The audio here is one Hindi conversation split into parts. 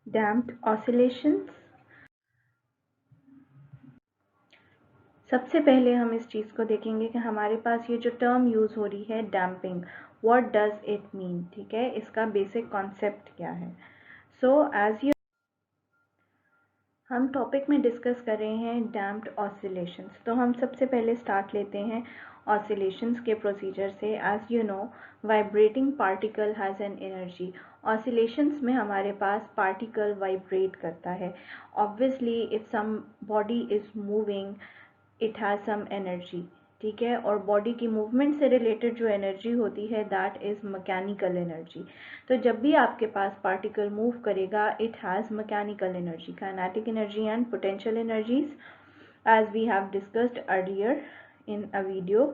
Damped oscillations. सबसे पहले हम इस चीज़ को देखेंगे कि हमारे पास ये जो टर्म यूज़ हो रही है damping, what does it mean, ठीक है, इसका बेसिक कॉन्सेप्ट क्या है। सो एज यू हम टॉपिक में डिस्कस कर रहे हैं डैम्प्ड ऑसिलेशंस। तो हम सबसे पहले स्टार्ट लेते हैं ऑसिलेशंस के प्रोसीजर से। As you know, vibrating particle has an energy. Oscillations में हमारे पास पार्टिकल वाइब्रेट करता है। Obviously if some body is moving it has some energy, ठीक है, और बॉडी की मूवमेंट से रिलेटेड जो एनर्जी होती है दैट इज़ मैकेनिकल एनर्जी। तो जब भी आपके पास पार्टिकल मूव करेगा it has mechanical energy, kinetic energy and potential energies as we have discussed earlier in a video.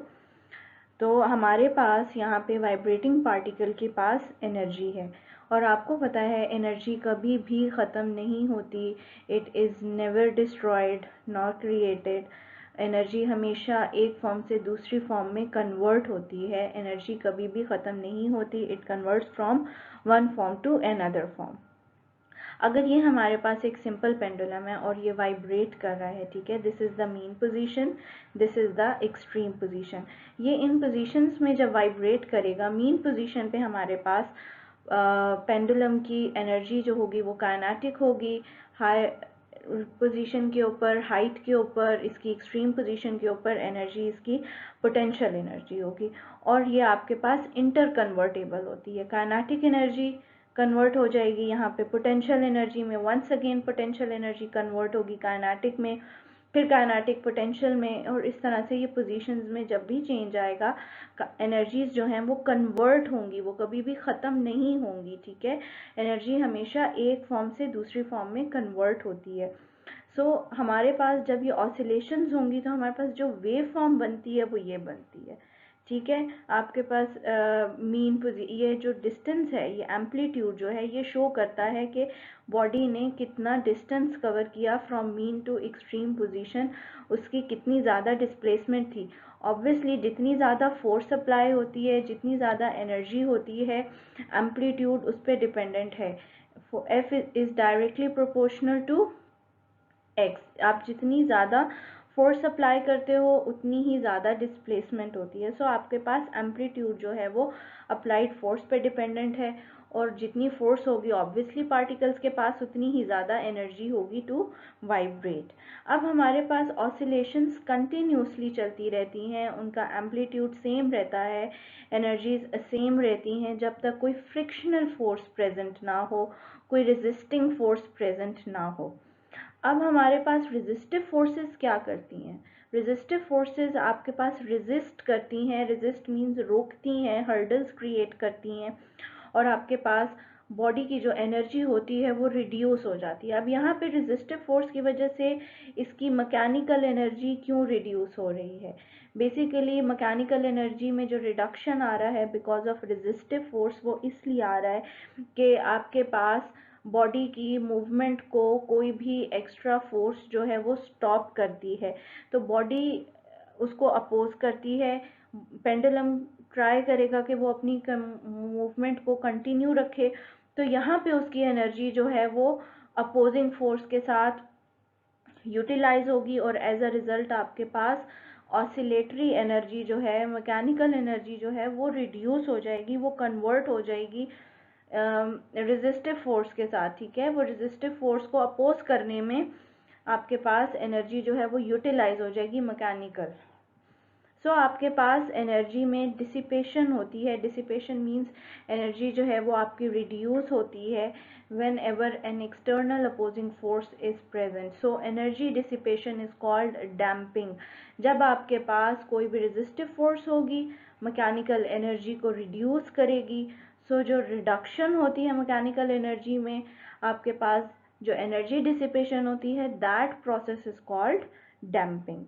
तो हमारे पास यहाँ पे वाइब्रेटिंग पार्टिकल के पास एनर्जी है, और आपको पता है एनर्जी कभी भी ख़त्म नहीं होती। It is never destroyed nor created. Energy हमेशा एक फॉर्म से दूसरी फॉर्म में कन्वर्ट होती है। एनर्जी कभी भी ख़त्म नहीं होती। It converts from one form to another form. अगर ये हमारे पास एक सिंपल पेंडुलम है और ये वाइब्रेट कर रहा है, ठीक है, this is the mean position, this is the extreme position. ये इन पोजीशंस में जब वाइब्रेट करेगा, मीन पोजीशन पे हमारे पास पेंडुलम की एनर्जी जो होगी वो काइनेटिक होगी। हाई पोजीशन के ऊपर, हाइट के ऊपर, इसकी एक्सट्रीम पोजीशन के ऊपर एनर्जी इसकी पोटेंशियल एनर्जी होगी। और ये आपके पास इंटर कन्वर्टेबल होती है। काइनेटिक एनर्जी कन्वर्ट हो जाएगी यहाँ पे पोटेंशियल एनर्जी में, once again potential energy convert होगी काइनेटिक में, फिर काइनेटिक पोटेंशियल में, और इस तरह से ये पोजीशंस में जब भी चेंज आएगा एनर्जीज जो हैं वो कन्वर्ट होंगी, वो कभी भी ख़त्म नहीं होंगी, ठीक है। एनर्जी हमेशा एक फॉर्म से दूसरी फॉर्म में कन्वर्ट होती है। सो हमारे पास जब ये ऑसिलेशंस होंगी तो हमारे पास जो वेव फॉर्म बनती है वो ये बनती है, ठीक है। आपके पास ये जो डिस्टेंस है, ये एम्पलीट्यूड जो है ये शो करता है कि बॉडी ने कितना डिस्टेंस कवर किया from mean to extreme position, उसकी कितनी ज़्यादा डिस्प्लेसमेंट थी। ऑब्वियसली जितनी ज़्यादा फोर्स अप्लाई होती है, जितनी ज़्यादा एनर्जी होती है, एम्पलीट्यूड उस पर डिपेंडेंट है। F is directly proportional to x. आप जितनी ज़्यादा फोर्स अप्लाई करते हो उतनी ही ज़्यादा डिस्प्लेसमेंट होती है। सो आपके पास एम्पलीट्यूड जो है वो अप्लाइड फोर्स पे डिपेंडेंट है, और जितनी फोर्स होगी ऑब्वियसली पार्टिकल्स के पास उतनी ही ज़्यादा एनर्जी होगी टू वाइब्रेट। अब हमारे पास ऑसिलेशंस कंटिन्यूसली चलती रहती हैं, उनका एम्पलीट्यूड सेम रहता है, एनर्जीज सेम रहती हैं जब तक कोई फ्रिक्शनल फोर्स प्रेजेंट ना हो, कोई रेजिस्टिंग फोर्स प्रेजेंट ना हो। अब हमारे पास रेजिस्टिव फोर्सेस क्या करती हैं? रेजिस्टिव फोर्सेस आपके पास रेजिस्ट करती हैं, रेजिस्ट मीन्स रोकती हैं, हर्डल्स क्रिएट करती हैं, और आपके पास बॉडी की जो एनर्जी होती है वो रिड्यूस हो जाती है। अब यहाँ पे रेजिस्टिव फोर्स की वजह से इसकी मैकेनिकल एनर्जी क्यों रिड्यूस हो रही है? बेसिकली मैकेनिकल एनर्जी में जो रिडक्शन आ रहा है बिकॉज ऑफ रेजिस्टिव फोर्स, वो इसलिए आ रहा है कि आपके पास बॉडी की मूवमेंट को कोई भी एक्स्ट्रा फोर्स जो है वो स्टॉप करती है, तो बॉडी उसको अपोज करती है। पेंडुलम ट्राई करेगा कि वो अपनी मूवमेंट को कंटिन्यू रखे, तो यहाँ पे उसकी एनर्जी जो है वो अपोजिंग फोर्स के साथ यूटिलाइज होगी, और एज अ रिजल्ट आपके पास ऑसिलेटरी एनर्जी जो है, मैकेनिकल एनर्जी जो है वो रिड्यूस हो जाएगी, वो कन्वर्ट हो जाएगी रेजिस्टिव फोर्स के साथ, ठीक है। वो रेजिस्टिव फोर्स को अपोज करने में आपके पास एनर्जी जो है वो यूटिलाइज हो जाएगी मैकेनिकल। सो आपके पास एनर्जी में डिसिपेशन होती है। डिसिपेशन मीन्स एनर्जी जो है वो आपकी रिड्यूस होती है when ever an external opposing force is present. So energy dissipation is called damping. जब आपके पास कोई भी रेजिस्टिव फोर्स होगी, मैकेनिकल एनर्जी को रिड्यूस करेगी। सो जो रिडक्शन होती है मैकेनिकल एनर्जी में, आपके पास जो एनर्जी डिसिपेशन होती है, that process is called damping.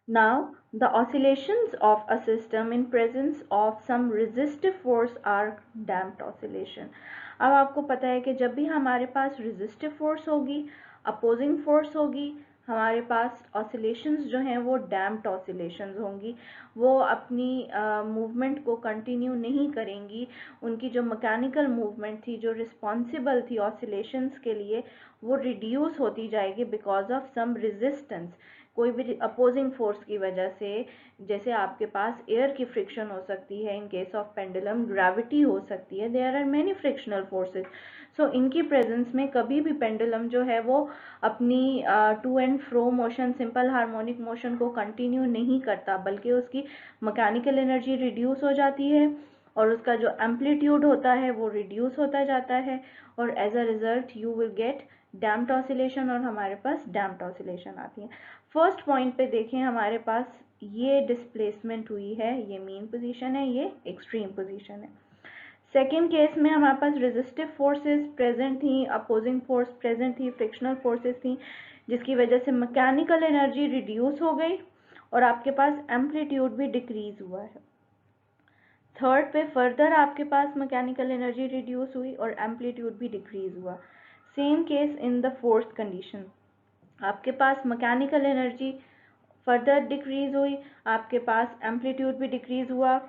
Now, the oscillations of a system in presence of some resistive force are damped oscillation. अब आपको पता है कि जब भी हमारे पास resistive force होगी, opposing force होगी, हमारे पास ऑसिलेशंस जो हैं वो डैम्प्ड ऑसिलेशंस होंगी, वो अपनी मूवमेंट को कंटिन्यू नहीं करेंगी। उनकी जो मैकेनिकल मूवमेंट थी, जो रिस्पॉन्सिबल थी ऑसिलेशंस के लिए, वो रिड्यूस होती जाएगी बिकॉज ऑफ सम रेजिस्टेंस, कोई भी अपोजिंग फोर्स की वजह से। जैसे आपके पास एयर की फ्रिक्शन हो सकती है, in case of pendulum gravity हो सकती है, there are many frictional forces. So इनकी प्रेजेंस में कभी भी पेंडुलम जो है वो अपनी to and fro motion, simple harmonic motion को कंटिन्यू नहीं करता, बल्कि उसकी मैकेनिकल एनर्जी रिड्यूस हो जाती है और उसका जो एम्पलीट्यूड होता है वो रिड्यूस होता जाता है, और as a result you will get damped oscillation, और हमारे पास डैम्प्ड ऑसिलेशन आती है। फर्स्ट पॉइंट पे देखें, हमारे पास ये डिस्प्लेसमेंट हुई है, ये मीन पोजीशन है, ये एक्सट्रीम पोजीशन है। सेकेंड केस में हमारे पास रेजिस्टिव फोर्सेस प्रेजेंट थी, अपोजिंग फोर्स प्रेजेंट थी, फ्रिक्शनल फोर्सेस थी, जिसकी वजह से मैकेनिकल एनर्जी रिड्यूस हो गई और आपके पास एम्पलीट्यूड भी डिक्रीज हुआ है। थर्ड पे फर्दर आपके पास मैकेनिकल एनर्जी रिड्यूस हुई और एम्पलीट्यूड भी डिक्रीज हुआ। Same case in the fourth condition, आपके पास मैकेनिकल एनर्जी फर्दर डिक्रीज हुई, आपके पास एम्पलीट्यूड भी डिक्रीज हुआ।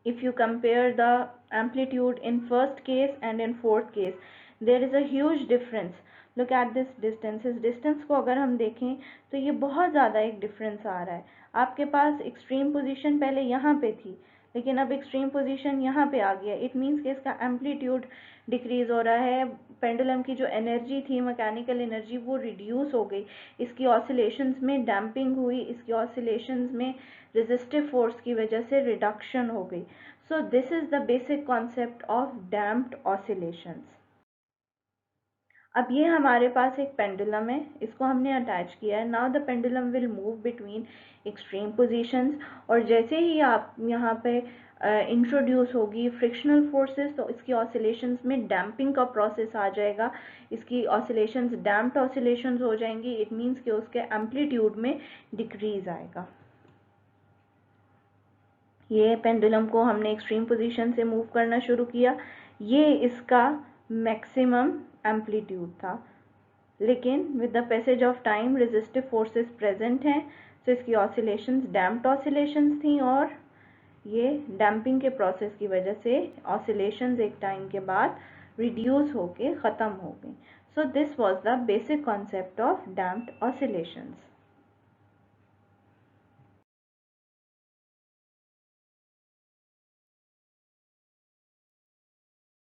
If you compare the amplitude in first case and in fourth case, there is a huge difference. Look at this distance, इस distance को अगर हम देखें तो ये बहुत ज़्यादा एक difference आ रहा है। आपके पास extreme position पहले यहाँ पे थी, लेकिन अब extreme position यहाँ पे आ गया। It means कि इसका amplitude decrease हो रहा है, पेंडुलम की जो एनर्जी थी, मैकेनिकल एनर्जी, वो रिड्यूस हो गई, इसकी ऑसिलेशंस में डैम्पिंग हुई, इसकी ऑसिलेशंस में रेजिस्टिव फोर्स की वजह से रिडक्शन हो गई। So this is the basic concept of damped oscillations. अब ये हमारे पास एक पेंडुलम है, इसको हमने अटैच किया है। Now the pendulum will move between extreme positions, और जैसे ही आप यहाँ पे इंट्रोड्यूस होगी फ्रिक्शनल फोर्सेस, तो इसकी ऑसिलेशंस में डैम्पिंग का प्रोसेस आ जाएगा, इसकी ऑसिलेशंस डैम्प्ड ऑसिलेशंस हो जाएंगी। इट मीन्स कि उसके एम्पलीट्यूड में डिक्रीज आएगा। ये पेंडुलम को हमने एक्सट्रीम पोजीशन से मूव करना शुरू किया, ये इसका मैक्सिमम एम्पलीट्यूड था, लेकिन with the passage of time resistive forces present हैं, तो इसकी ऑसिलेशंस डैम्प्ड ऑसिलेशंस थी, और ये डैम्पिंग के प्रोसेस की वजह से ऑसिलेशंस एक टाइम के बाद रिड्यूस होके ख़त्म हो गई। So this was the basic concept of damped oscillations.